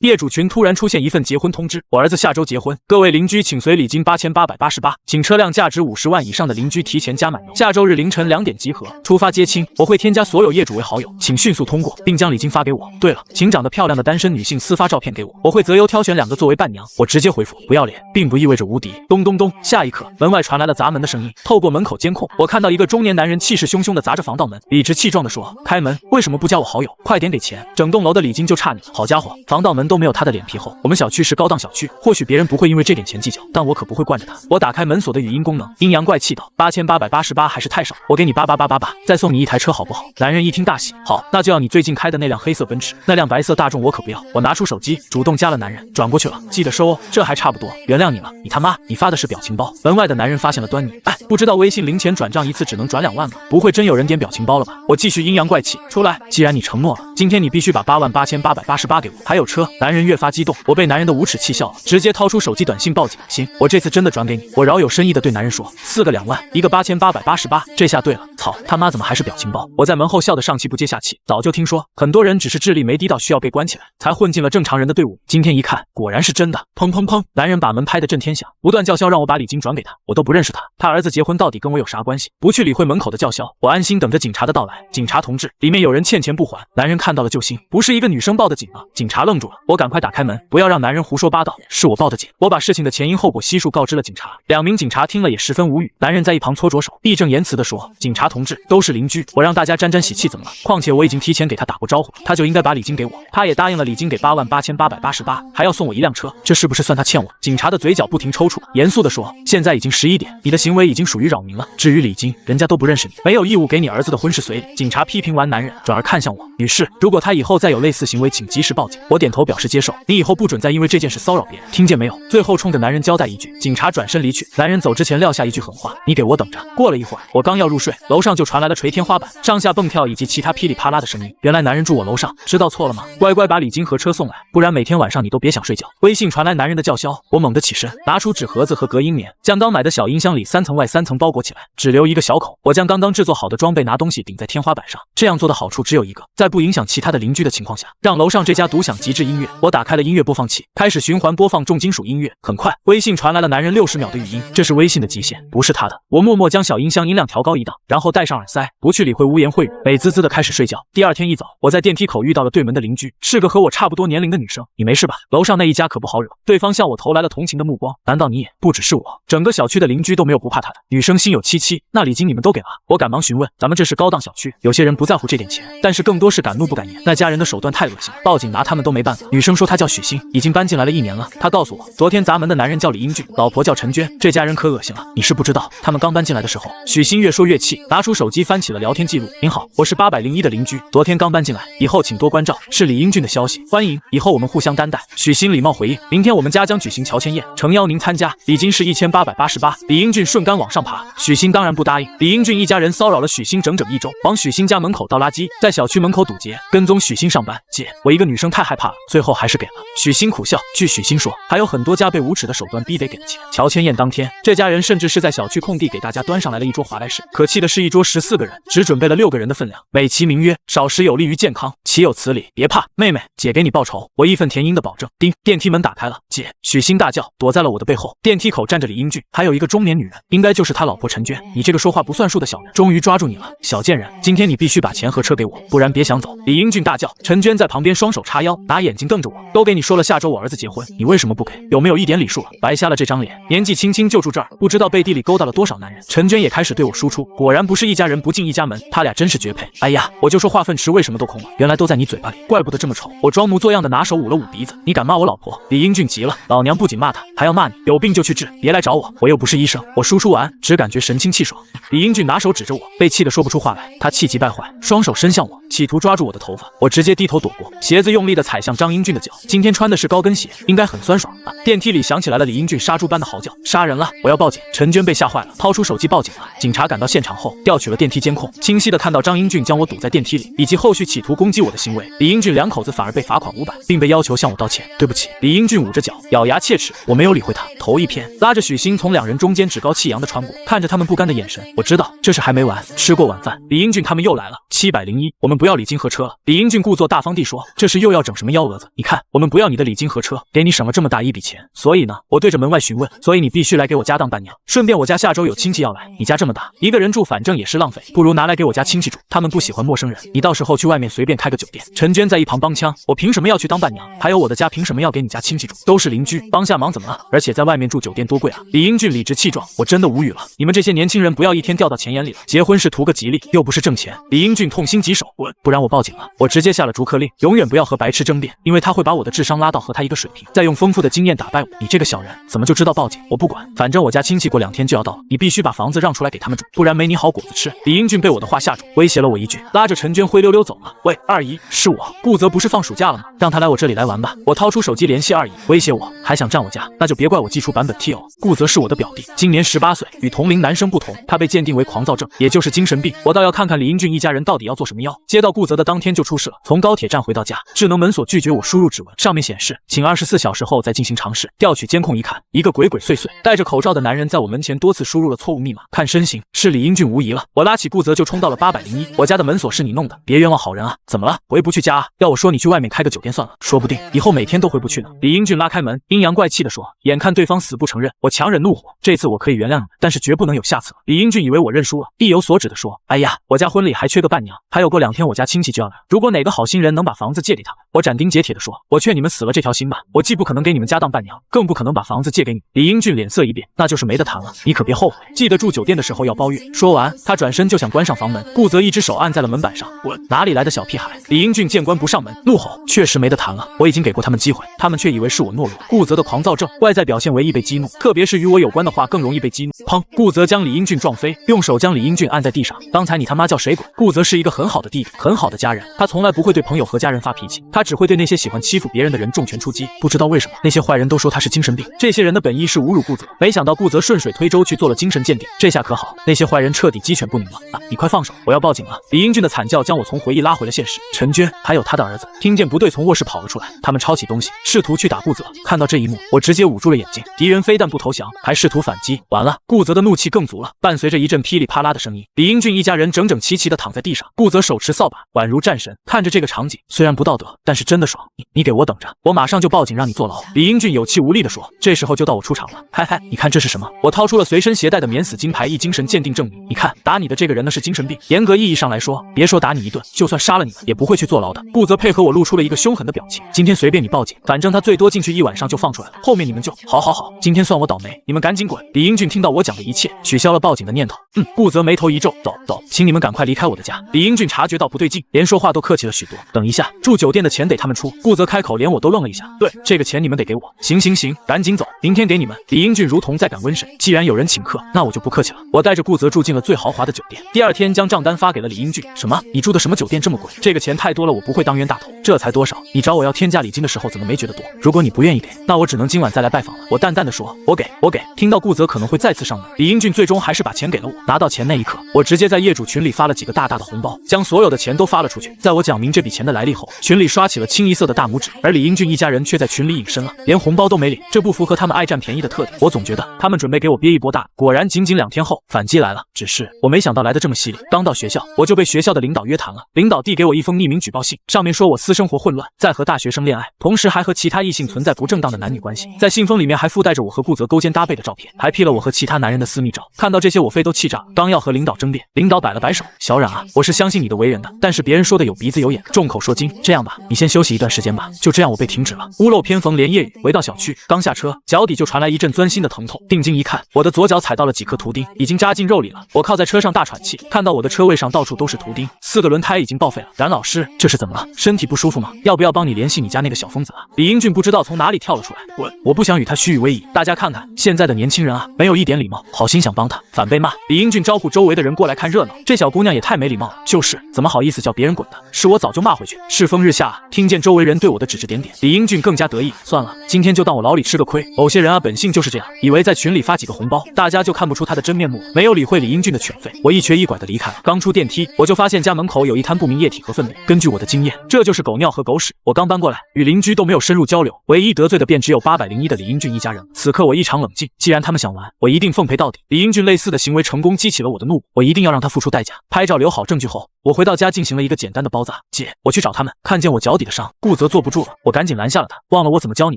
业主群突然出现一份结婚通知，我儿子下周结婚，各位邻居请随礼金8888，请车辆价值50万以上的邻居提前加满油，下周日凌晨2点集合，出发接亲。我会添加所有业主为好友，请迅速通过，并将礼金发给我。对了，请长得漂亮的单身女性私发照片给我，我会择优挑选2个作为伴娘。我直接回复不要脸，并不意味着无敌。咚咚咚，下一刻，门外传来了砸门的声音。透过门口监控，我看到一个中年男人气势汹汹地砸着防盗门，理直气壮地说：“开门，为什么不加我好友？快点给钱，整栋楼的礼金就差你了。”好家伙，防盗门都没有他的脸皮厚。我们小区是高档小区，或许别人不会因为这点钱计较，但我可不会惯着他。我打开门锁的语音功能，阴阳怪气道：“8888还是太少，我给你8888，再送你1台车好不好？”男人一听大喜，好，那就要你最近开的那辆黑色奔驰，那辆白色大众我可不要。我拿出手机，主动加了男人，转过去了，记得收哦。这还差不多，原谅你了。你他妈，你发的是表情包。门外的男人发现了端倪，哎，不知道微信零钱转账一次只能转2万吗？不会真有人点表情包了吧？我继续阴阳怪气，出来，既然你承诺了，今天你必须把88888给我，还有车。男人越发激动，我被男人的无耻气笑了，直接掏出手机短信报警。行，我这次真的转给你。我饶有深意的对男人说，4个2万，一个8888，这下对了。操他妈，怎么还是表情包？我在门后笑得上气不接下气。早就听说很多人只是智力没低到需要被关起来，才混进了正常人的队伍。今天一看，果然是真的。砰砰砰，男人把门拍得震天响，不断叫嚣让我把礼金转给他。我都不认识他，他儿子结婚到底跟我有啥关系？不去理会门口的叫嚣，我安心等着警察的到来。警察同志，里面有人欠钱不还。男人看到了救星，不是一个女生报的警吗？警察愣住了，我赶快打开门，不要让男人胡说八道，是我报的警。我把事情的前因后果悉数告知了警察，2名警察听了也十分无语。男人在一旁搓着手，义正言辞地说：“警察同志，都是邻居，我让大家沾沾喜气怎么了？况且我已经提前给他打过招呼，他就应该把礼金给我。他也答应了礼金给88888，还要送我1辆车，这是不是算他欠我？”警察的嘴角不停抽搐，严肃地说：“现在已经11点，你的行为已经属于扰民了。至于礼金，人家都不认识你，没有义务给你儿子的婚事随礼。”警察批评完男人，转而看向我：“女士，如果他以后再有类似行为，请及时报警。”我点头表示接受。你以后不准再因为这件事骚扰别人，听见没有？最后冲着男人交代一句。警察转身离去，男人走之前撂下一句狠话：“你给我等着。”过了一会儿，我刚要入睡，楼上就传来了捶天花板、上下蹦跳以及其他噼里啪啦的声音。原来男人住我楼上，知道错了吗？乖乖把礼金和车送来，不然每天晚上你都别想睡觉。微信传来男人的叫嚣，我猛地起身，拿出纸盒子和隔音棉，将刚买的小音箱里3层外3层包裹起来，只留一个小口。我将刚刚制作好的装备拿东西顶在天花板上，这样做的好处只有一个，在不影响其他的邻居的情况下，让楼上这家独享极致音乐。我打开了音乐播放器，开始循环播放重金属音乐。很快，微信传来了男人60秒的语音，这是微信的极限，不是他的。我默默将小音箱音量调高1档，然后戴上耳塞，不去理会污言秽语，美滋滋的开始睡觉。第二天一早，我在电梯口遇到了对门的邻居，是个和我差不多年龄的女生。你没事吧？楼上那一家可不好惹。对方向我投来了同情的目光。难道你也？不只是我，整个小区的邻居都没有不怕他的。女生心有戚戚，那礼金你们都给了？我赶忙询问，咱们这是高档小区，有些人不在乎这点钱，但是更多是敢怒不敢言。那家人的手段太恶心了，报警拿他们都没办法。女生说她叫许昕，已经搬进来了1年了。她告诉我，昨天砸门的男人叫李英俊，老婆叫陈娟，这家人可恶心了。你是不知道，他们刚搬进来的时候，许昕越说越气，拿出手机翻起了聊天记录。您好，我是801的邻居，昨天刚搬进来，以后请多关照，是李英俊的消息，欢迎，以后我们互相担待。许昕礼貌回应，明天我们家将举行乔迁宴，诚邀您参加，礼金是1888。李英俊顺杆往上爬，许昕当然不答应。李英俊一家人骚扰了许昕整整1周，往许昕家门口倒垃圾，在小区门口堵截，跟踪许昕上班。姐，我一个女生太害怕了，最后还是给了。许昕苦笑，据许昕说，还有很多家被无耻的手段逼得给了钱。乔迁宴当天，这家人甚至是在小区空地给大家端上来了一桌华莱士，可气的是一桌14个人，只准备了6个人的分量，美其名曰少食有利于健康，岂有此理？别怕，妹妹，姐给你报仇。我义愤填膺的保证。叮，电梯门打开了，姐，许昕大叫，躲在了我的背后。电梯口站着李英俊，还有一个中年女人，应该就是他老婆陈娟。你这个说话不算数的小人，终于抓住你了，小贱人！今天你必须把钱和车给我，不然别想走！李英俊大叫。陈娟在旁边双手叉腰，拿眼睛瞪着我。都给你说了，下周我儿子结婚，你为什么不给？有没有一点礼数了？白瞎了这张脸，年纪轻轻就住这儿，不知道背地里勾搭了多少男人。陈娟也开始对我输出，果然不是一家人不进一家门，他俩真是绝配。哎呀，我就说化粪池为什么都空了，原来都在你嘴巴里，怪不得这么丑。我装模作样的拿手捂了捂鼻子，你敢骂我老婆？李英俊急了，老娘不仅骂他，还要骂你，有病就去治，别来找我，我又不是医生。我输出完，只感觉神清气爽。李英俊拿手指着我，被气得说不出话来，他气急败坏，双手伸向我，企图抓住我的头发，我直接低头躲过，鞋子用力地踩向张英俊的脚。今天穿的是高跟鞋，应该很酸爽啊。电梯里响起来了李英俊杀猪般的嚎叫，杀人了，我要报警！陈娟被吓坏了，掏出手机报警了。警察赶到现场后，调取了电梯监控，清晰地看到张英俊将我堵在电梯里，以及后续企图攻击我的行为。李英俊2口子反而被罚款500，并被要求向我道歉。对不起。李英俊捂着脚，咬牙切齿，我没有理会他，头一偏，拉着许昕从2人中间趾高气扬地穿过，看着他们不甘的眼神，我知道这事还没完。吃过晚饭，李英俊他们又来了。701，我们不要要礼金和车了。李英俊故作大方地说，这是又要整什么幺蛾子？你看，我们不要你的礼金和车，给你省了这么大一笔钱。所以呢，我对着门外询问，所以你必须来给我家当伴娘。顺便我家下周有亲戚要来，你家这么大，一个人住反正也是浪费，不如拿来给我家亲戚住，他们不喜欢陌生人。你到时候去外面随便开个酒店。陈娟在一旁帮腔，我凭什么要去当伴娘？还有我的家凭什么要给你家亲戚住？都是邻居，帮下忙怎么了？而且在外面住酒店多贵啊！李英俊理直气壮，我真的无语了，你们这些年轻人不要一天掉到钱眼里了，结婚是图个吉利，又不是挣钱。李英俊痛心疾首，不然我报警了。我直接下了逐客令，永远不要和白痴争辩，因为他会把我的智商拉到和他一个水平，再用丰富的经验打败我。你这个小人，怎么就知道报警？我不管，反正我家亲戚过2天就要到了，你必须把房子让出来给他们住，不然没你好果子吃。李英俊被我的话吓住，威胁了我一句，拉着陈娟灰溜溜走了。喂，二姨，是我。顾泽不是放暑假了吗？让他来我这里来玩吧。我掏出手机联系二姨，威胁我还想占我家，那就别怪我寄出版本 T 哦。顾泽是我的表弟，今年18岁，与同龄男生不同，他被鉴定为狂躁症，也就是精神病。我倒要看看李英俊一家人到底要做什么妖。接到顾泽的当天就出事了，从高铁站回到家，智能门锁拒绝我输入指纹，上面显示请24小时后再进行尝试。调取监控一看，一个鬼鬼祟祟戴着口罩的男人在我门前多次输入了错误密码，看身形是李英俊无疑了。我拉起顾泽就冲到了801，我家的门锁是你弄的，别冤枉好人啊！怎么了？回不去家啊？要我说你去外面开个酒店算了，说不定以后每天都回不去呢。李英俊拉开门，阴阳怪气地说，眼看对方死不承认，我强忍怒火，这次我可以原谅你，但是绝不能有下次了。李英俊以为我认输了，意有所指地说，哎呀，我家婚礼还缺个伴娘，还有过2天我家亲戚就要来，如果哪个好心人能把房子借给他们。我斩钉截铁地说，我劝你们死了这条心吧，我既不可能给你们家当伴娘，更不可能把房子借给你。李英俊脸色一变，那就是没得谈了，你可别后悔，记得住酒店的时候要包月。说完，他转身就想关上房门，顾泽一只手按在了门板上，我哪里来的小屁孩？李英俊见关不上门，怒吼，确实没得谈了，我已经给过他们机会，他们却以为是我懦弱。顾泽的狂躁症，外在表现为易被激怒，特别是与我有关的话更容易被激怒。砰！顾泽将李英俊撞飞，用手将李英俊按在地上。刚才你他妈叫谁滚？顾泽是一个很好的弟弟，很好的家人，他从来不会对朋友和家人发脾气，他只会对那些喜欢欺负别人的人重拳出击。不知道为什么，那些坏人都说他是精神病，这些人的本意是侮辱顾泽，没想到顾泽顺水推舟去做了精神鉴定，这下可好，那些坏人彻底鸡犬不宁了。啊，你快放手，我要报警了！李英俊的惨叫将我从回忆拉回了现实。陈娟还有他的儿子听见不对，从卧室跑了出来，他们抄起东西试图去打顾泽。看到这一幕，我直接捂住了眼睛，敌人非但不投降，还试图反击。完了，顾泽的怒气更足了，伴随着一阵噼里啪啦的声音，李英俊一家人整整齐齐地躺在地上，顾泽手持扫把，宛如战神。看着这个场景，虽然不道德，但是真的爽。你给我等着，我马上就报警让你坐牢。李英俊有气无力地说。这时候就到我出场了，嗨嗨，你看这是什么？我掏出了随身携带的免死金牌，精神鉴定证明。你看，打你的这个人呢是精神病，严格意义上来说，别说打你一顿，就算杀了你们，也不会去坐牢的。顾泽配合我露出了一个凶狠的表情，今天随便你报警，反正他最多进去1晚上就放出来了，后面你们就好，今天算我倒霉，你们赶紧滚。李英俊听到我讲的一切，取消了报警的念头。顾泽眉头一皱，走，请你们赶快离开我的家。李英俊察觉到不对劲，连说话都客气了许多。等一下，住酒店的钱得他们出。顾泽开口，连我都愣了一下。对，这个钱你们得给我。行，赶紧走，明天给你们。李英俊如同在赶瘟神，既然有人请客，那我就不客气了。我带着顾泽住进了最豪华的酒店，第2天将账单发给了李英俊。什么？你住的什么酒店这么贵？这个钱太多了，我不会当冤大头。这才多少？你找我要天价礼金的时候怎么没觉得多？如果你不愿意给，那我只能今晚再来拜访了。我淡淡的说，我给。听到顾泽可能会再次上门，李英俊最终还是把钱给了我。拿到钱那一刻，我直接在业主群里发了几个大大的红包，将所有的钱都发了出去。在我讲明这笔钱的来历后，群里刷起了清一色的大拇指，而李英俊一家人却在群里隐身了，连红包都没领，这不符合他们爱占便宜的特点。我总觉得他们准备给我憋一波大。果然仅仅2天后，反击来了，只是我没想到来得这么犀利。刚到学校，我就被学校的领导约谈了。领导递给我一封匿名举报信，上面说我私生活混乱，在和大学生恋爱，同时还和其他异性存在不正当的男女关系。在信封里面还附带着我和顾泽勾肩搭背的照片，还 P 了我和其他男人的私密照。看到这些我肺都气炸了，刚要和领导争辩，领导摆了摆手，小冉啊，我是相信你的为人的，但是别人说的有鼻子有眼，众口铄金，这样吧，你先休息一段时间吧。就这样我被停止了。屋漏偏逢连夜雨，回到小区，刚下车，脚底就传来一阵钻心的疼痛，定睛一看，我的左脚踩到了几颗图钉，已经扎进肉里了。我靠在车上大喘气，看到我的车位上到处都是图钉，4个轮胎已经报废了。冉老师，这是怎么了？身体不舒服吗？要不要帮你联系你家那个小疯子啊？李英俊不知道从哪里跳了出来，我不想与他虚与委蛇，大家看看现在的年轻人啊，没有一点礼貌，好心想帮他，反被骂。李英俊招呼周围的人过来看热闹，这小姑娘也太没礼貌了，就是怎么好意思叫别人滚的？是我早就骂回去。世风日下，听见周围人对我的指指点点，李英俊更加得意。算了，今天就当我老李吃个亏。某些人啊，本性就是这样，以为在群里发几个红包，大家就看不出他的真面目，没有理会李英俊的犬吠。我一瘸一拐的离开了，刚出电梯，我就发现家门口有一滩不明液体和粪便。根据我的经验，这就是狗尿和狗屎。我刚搬过来，与邻居都没有深入交流，唯一得罪的便只有801的李英俊一家人。此刻我异常冷静，既然他们想玩，我一定奉陪到底。李英俊类似的行为成功激起了我的怒火，我一定要让他付出代价。拍照留好证据后，我回到家进行了一个简单的包扎。姐，我去找他们，看见我脚底的伤，顾泽坐不住了，我赶紧拦下了他。忘了我怎么教你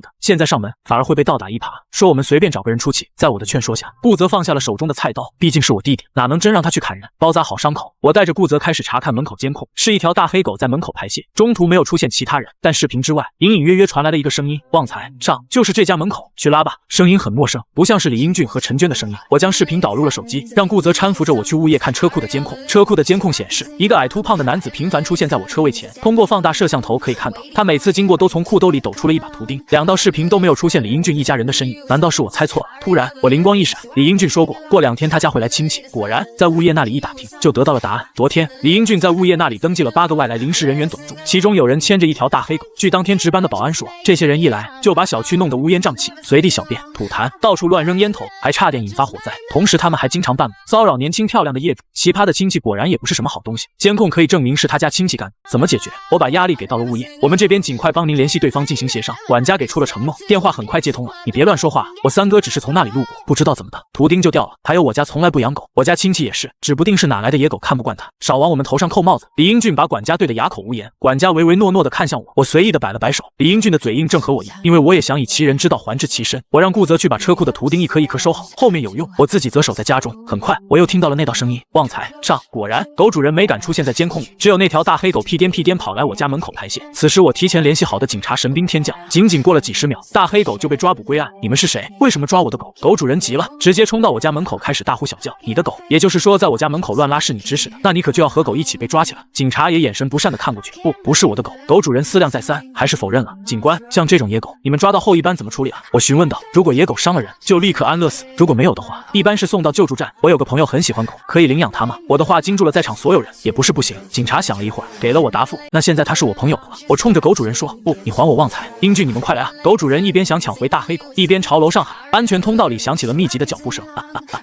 的，现在上门反而会被倒打一耙，说我们随便找个人出气。在我的劝说下，顾泽放下了手中的菜刀，毕竟是我弟弟，哪能真让他去砍人。包扎好伤口，我带着顾泽开始查看门口监控，是一条大黑狗在门口排泄，中途没有出现其他人，但视频之外隐隐约约传来了一个声音：旺财上就是这家门口，去拉吧。声音很陌生，不像是李英俊和陈娟的声音。我将视频导入了手机，让顾泽搀扶着我去物业看车库的监控。车库的监控显示，一个矮凸胖的男子频繁出现在我车位前，通过放大摄像头可以看到，他每次经过都从裤兜里抖出了一把图钉。两道视频都没有出现李英俊一家人的身影，难道是我猜错了？突然我灵光一闪，李英俊说过，过2天他家会来亲戚。果然在物业那里一打听，就得到了答案。昨天李英俊在物业那里登记了8个外来临时人员短住，其中有人牵着一条大黑狗。据当天值班的保安说，这些人一来就把小区弄得乌烟瘴气，随地小便、吐痰，到处乱扔烟头，还差点引发火灾。同时他们还经常扮模骚扰年轻漂亮的业主。奇葩的亲戚果然也不是什么好东西，监控可以证明是他家亲戚干的，怎么解决？我把压力给到了物业，我们这边尽快帮您联系对方进行协商。管家给出了承诺，电话很快接通了。你别乱说话，我三哥只是从那里路过，不知道怎么的，图钉就掉了。还有我家从来不养狗，我家亲戚也是，指不定是哪来的野狗看不惯他，少往我们头上扣帽子。李英俊把管家对得哑口无言，管家唯唯诺诺的看向我，我随意的摆了摆手。李英俊的嘴硬正合我意，因为我也想以其人之道还治其身。我让顾泽去把车库的图钉一颗一颗收好，后面有用，我自己则守在家中。很快我又听到了那道声音：旺财上。果然狗主人没敢出现在监控里，只有那条大黑狗屁颠屁颠跑来我家门口排泄。此时我提前联系好的警察神兵天降，仅仅过了几十秒，大黑狗就被抓捕归案。你们是谁？为什么抓我的狗？狗主人急了，直接冲到我家门口开始大呼小叫。你的狗，也就是说在我家门口乱拉是你指使的，那你可就要和狗一起被抓起来。警察也眼神不善的看过去，不是我的狗。狗主人思量再三，还是否认了。警官，像这种野狗，你们抓到后一般怎么处理啊？我询问道。如果野狗伤了人，就立刻安乐死；如果没有的话，一般是送到救助站。我有个朋友很喜欢狗，可以领养它吗？我的话惊住了在场所有人，也不是不行。警察想了一会儿，给了我答复。那现在他是我朋友了。我冲着狗主人说，不，你还我旺财。英俊，你们快来啊！狗主人一边想抢回大黑狗，一边朝楼上喊。安全通道里响起了密集的脚步声，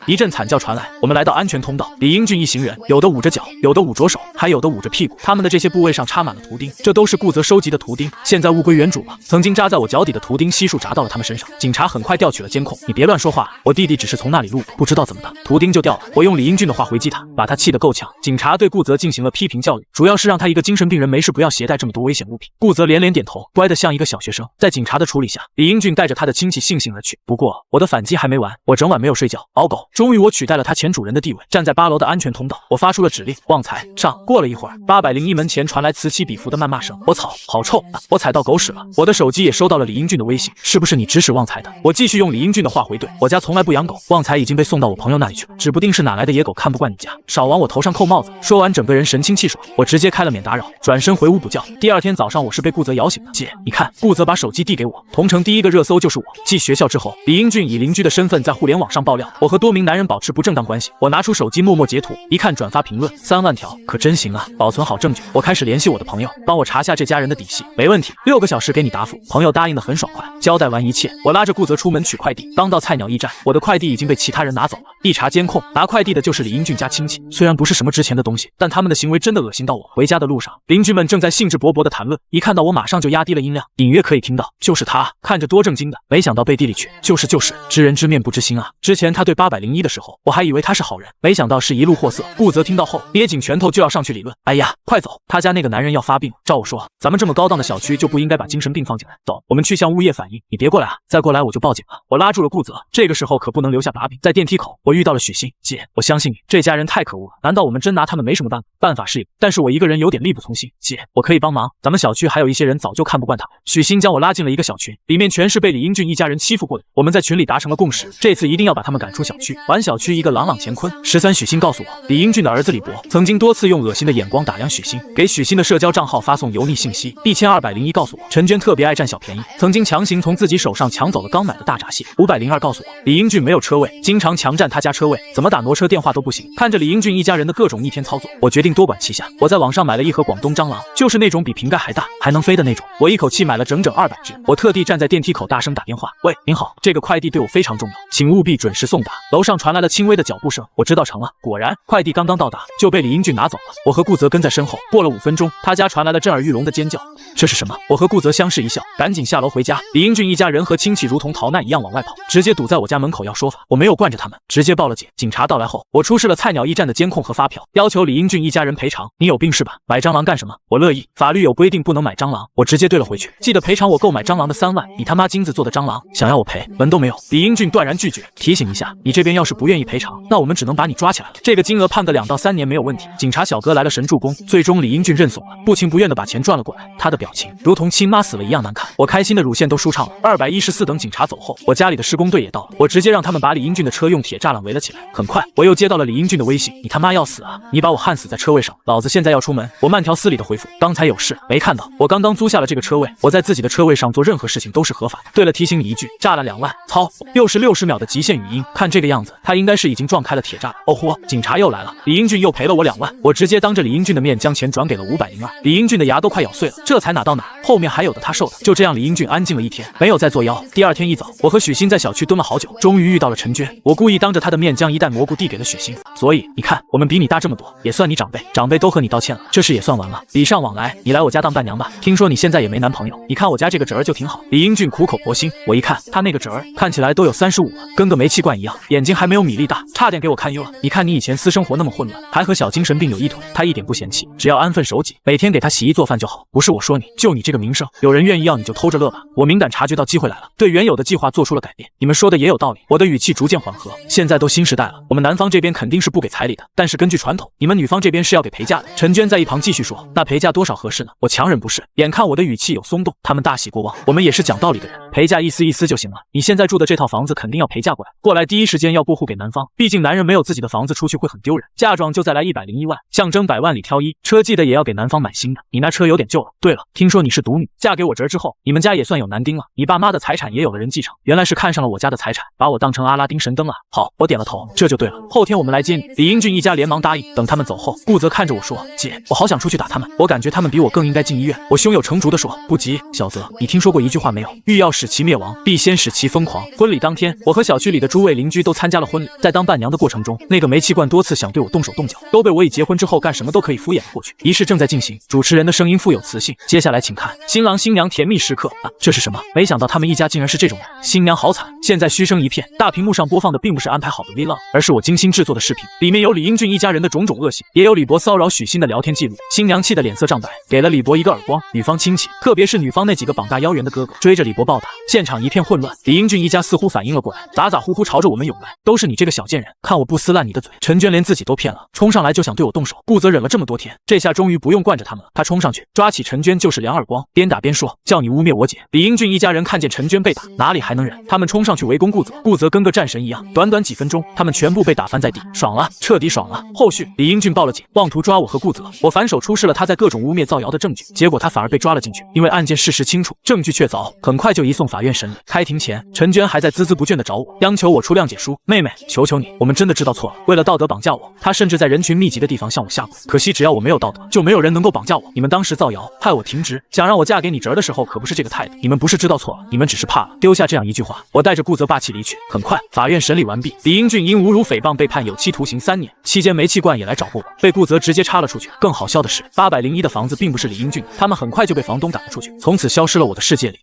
一阵惨叫传来。我们来到安全通道，李英俊一行人，有的捂着脚，有的捂着手，还有的捂着屁股。他们的这些部位上插满了图钉，这都是顾泽收集的图钉，现在物归原主了。曾经扎在我脚底的图钉悉数砸到了他们身上。警察很快调取了监控。你别乱说话，我弟弟只是从那里路过，不知道怎么的，图钉就掉了。我用李英俊的话回击他，把他气得够呛。警察对顾泽进行了批评教育，主要是让他一个精神病人没事不要携带这么多危险物品。顾泽连连点头，乖得像一个小学生。在警察的处理下，李英俊带着他的亲戚悻悻而去。不过我的反击还没完，我整晚没有睡觉熬狗，终于我取代了他前主人的地位，站在8楼的安全通道，我发出了指令：旺财上。过了一会儿，801门前传来此起彼伏的谩骂声。我操，好臭啊！我踩到狗屎了。我的手机也收到了李英俊的微信，是不是你指使旺财的？我继续用李英俊的话回怼，我家从来不养狗，旺财已经被送到我朋友那里去了，指不定是哪来的野狗看不惯你家，少往我头上扣帽子。说完整个人神清气爽，我直接开了免打扰，转身回屋补觉。第2天早上我是被顾泽摇醒的。姐，你看，顾泽把手机递给我，同城第一个热搜就是我。继学校之后，李英俊以邻居的身份在互联网上爆料，我和多名男人保持不正当关系。我拿出手机默默截图，一看转发评论3万条，可真行啊！保存好证据，我开始联系我的朋友，帮我查下这家人的底细。没问题，6个小时给你答复。朋友答应的很爽快。交代完一切，我拉着顾泽出门取快递。刚到菜鸟驿站，我的快递已经被其他人拿走了。一查监控，拿快递的就是李英俊家亲戚。虽然不是什么值钱的东西，但他们的行为真的恶心到我。回家的路上，邻居们正在兴致勃勃地谈论，一看到我马上就压低了音量，隐约可以听到，就是他，看着多正经的，没想到背地里去，就是知人知面不知心啊。之前他对801的时候，我还以为他是好人，没想到是一路货色。顾泽听到后，捏紧拳头就要上去理论。哎呀，快走，他家那个男人要发病。照我说，咱们这么高档的小区就不应该把精神病放进来。走，我们去向物业反映。你别过来啊，再过来我就报警了。我拉住了顾泽，这个时候可不能留下把柄。在电梯口，我遇到了许昕。姐，我相信你，这家人太可恶了，难道我们真拿他们没什么办法？办法是有，但是我一个人有点力不从心。姐，我可以帮忙，咱们小区还有一些人早就看不惯他。许昕将我拉进了一个小群，里面全是被李英俊一家人欺负过的。我们在群里达成了共识，这次一定要把他们赶出小区，还小区一个朗朗乾坤。13，许昕告诉我，李英俊的儿子李博曾经多次用恶心的眼光打量许昕，给许昕的社交账号发送油腻信息。1201告诉我，陈娟特别爱占小便宜，曾经强行竟从自己手上抢走了刚买的大闸蟹。502告诉我，李英俊没有车位，经常强占他家车位，怎么打挪车电话都不行。看着李英俊一家人的各种逆天操作，我决定多管齐下。我在网上买了一盒广东蟑螂，就是那种比瓶盖还大，还能飞的那种。我一口气买了整整200只。我特地站在电梯口大声打电话：喂，您好，这个快递对我非常重要，请务必准时送达。楼上传来了轻微的脚步声，我知道成了。果然，快递刚刚到达就被李英俊拿走了。我和顾泽跟在身后。过了5分钟，他家传来了震耳欲聋的尖叫。这是什么？我和顾泽相视一笑，赶紧下楼回家。李英俊一家人和亲戚如同逃难一样往外跑，直接堵在我家门口要说法。我没有惯着他们，直接报了警。警察到来后，我出示了菜鸟驿站的监控和发票，要求李英俊一家人赔偿。你有病是吧？买蟑螂干什么？我乐意，法律有规定不能买蟑螂。我直接对了回去，记得赔偿我购买蟑螂的3万。你他妈金子做的蟑螂，想要我赔，门都没有。李英俊断然拒绝。提醒一下，你这边要是不愿意赔偿，那我们只能把你抓起来了。这个金额判个2到3年没有问题。警察小哥来了神助攻，最终李英俊认怂了，不情不愿的把钱赚了过来。他的表情如同亲妈死了一样难看，我开心的乳腺都舒畅了。214等警察走后，我家里的施工队也到了，我直接让他们把李英俊的车用铁栅栏围了起来。很快，我又接到了李英俊的微信：你他妈要死啊！你把我焊死在车位上，老子现在要出门。我慢条斯理的回复：刚才有事没看到？我刚刚租下了这个车位，我在自己的车位上做任何事情都是合法的。对了，提醒你一句，栅栏2万，操！又是60秒的极限语音，看这个样子，他应该是已经撞开了铁栅栏。哦豁，警察又来了，李英俊又赔了我2万，我直接当着李英俊的面将钱转给了502。李英俊的牙都快咬碎了，这才哪到哪，后面还有的他受的。就这样，李英俊安静了1天，没有再作妖。第2天一早，我和许昕在小区蹲了好久，终于遇到了陈娟。我故意当着她的面将一袋蘑菇递给了许昕，所以你看，我们比你大这么多，也算你长辈，长辈都和你道歉了，这事也算完了。礼尚往来，你来我家当伴娘吧。听说你现在也没男朋友，你看我家这个侄儿就挺好。李英俊苦口婆心，我一看他那个侄儿看起来都有35了，跟个煤气罐一样，眼睛还没有米粒大，差点给我看晕了。你看你以前私生活那么混乱，还和小精神病有一腿，他一点不嫌弃，只要安分守己，每天给他洗衣做饭就好。不是我说你，就你这个名声，有人愿意要你就偷着乐吧。我敏感察觉到机会来了，对原有的计划做出了改变。你们说的也有道理，我的语气逐渐缓和。现在都新时代了，我们男方这边肯定是不给彩礼的，但是根据传统，你们女方这边是要给陪嫁的。陈娟在一旁继续说，那陪嫁多少合适呢？我强忍不是，眼看我的语气有松动，他们大喜过望。我们也是讲道理的人，陪嫁意思意思就行了。你现在住的这套房子肯定要陪嫁过来第一时间要过户给男方，毕竟男人没有自己的房子出去会很丢人。嫁妆就再来101万，象征100万里挑一，车记得也要给男方买新的。你那车有点旧了。对了，听说你是独女，嫁给我侄儿之后，你们家也算有男丁了，你爸妈的财产也有了人继承。原来是看上了我家的财产，把我当成阿拉丁神灯了。好，我点了头，这就对了。后天我们来接你。李英俊一家连忙答应。等他们走后，顾泽看着我说，姐，我好想出去打他们，我感觉他们比我更应该进医院。我胸有成竹地说，不急，小泽，你听说过一句话没有？欲要使其灭亡，必先使其疯狂。婚礼当天，我和小区里的诸位邻居都参加了婚礼。在当伴娘的过程中，那个煤气罐多次想对我动手动脚，都被我以结婚之后干什么都可以敷衍过去。仪式正在进行，主持人的声音富有磁性。接下来请看新郎新娘甜蜜时刻啊！这是什么？没想到他们一家竟然是这种人。新娘好惨，现在嘘声一片。大屏幕上播放的并不是安排好的 vlog， 而是我精心制作的视频，里面有李英俊一家人的种种恶行，也有李博骚扰许昕的聊天记录。新娘气得脸色涨白，给了李博一个耳光。女方亲戚，特别是女方那几个膀大腰圆的哥哥，追着李博暴打，现场一片混乱。李英俊一家似乎反应了过来，咋呼呼朝着我们涌来，都是你这个小贱人，看我不撕烂你的嘴！陈娟连自己都骗了，冲上来就想对我动手。顾泽忍了这么多天，这下终于不用惯着他们了。他冲上去抓起陈娟就是2耳光，边打边说，叫你污蔑我姐。李英俊一家人看见陈娟被打，哪里还能忍？他们冲上去围攻顾泽，顾泽跟个战神一样，短短几分钟，他们全部被打翻在地，爽了，彻底爽了。后续李英俊报了警，妄图抓我和顾泽，我反手出示了他在各种污蔑造谣的证据，结果他反而被抓了进去，因为案件事实清楚，证据确凿，很快就移送法院审理。开庭前，陈娟还在孜孜不倦地找我，央求我出谅解书。妹妹，求求你，我们真的知道错了。为了道德绑架我，她甚至在人群密集的地方向我下跪。可惜只要我没有道德，就没有人能够绑架我。你们当时造谣，害我停职，想让我嫁给你侄儿的时候，可不是这个态度。你们不是知道错了，你们只是怕了，丢下这样一句话。我带着顾泽霸气离去。很快，法院审理完毕，李英俊因侮辱诽谤被判有期徒刑3年，期间煤气罐也来找过我，被顾泽直接插了出去。更好笑的是，801的房子并不是李英俊，他们很快就被房东赶了出去，从此消失了我的世界里。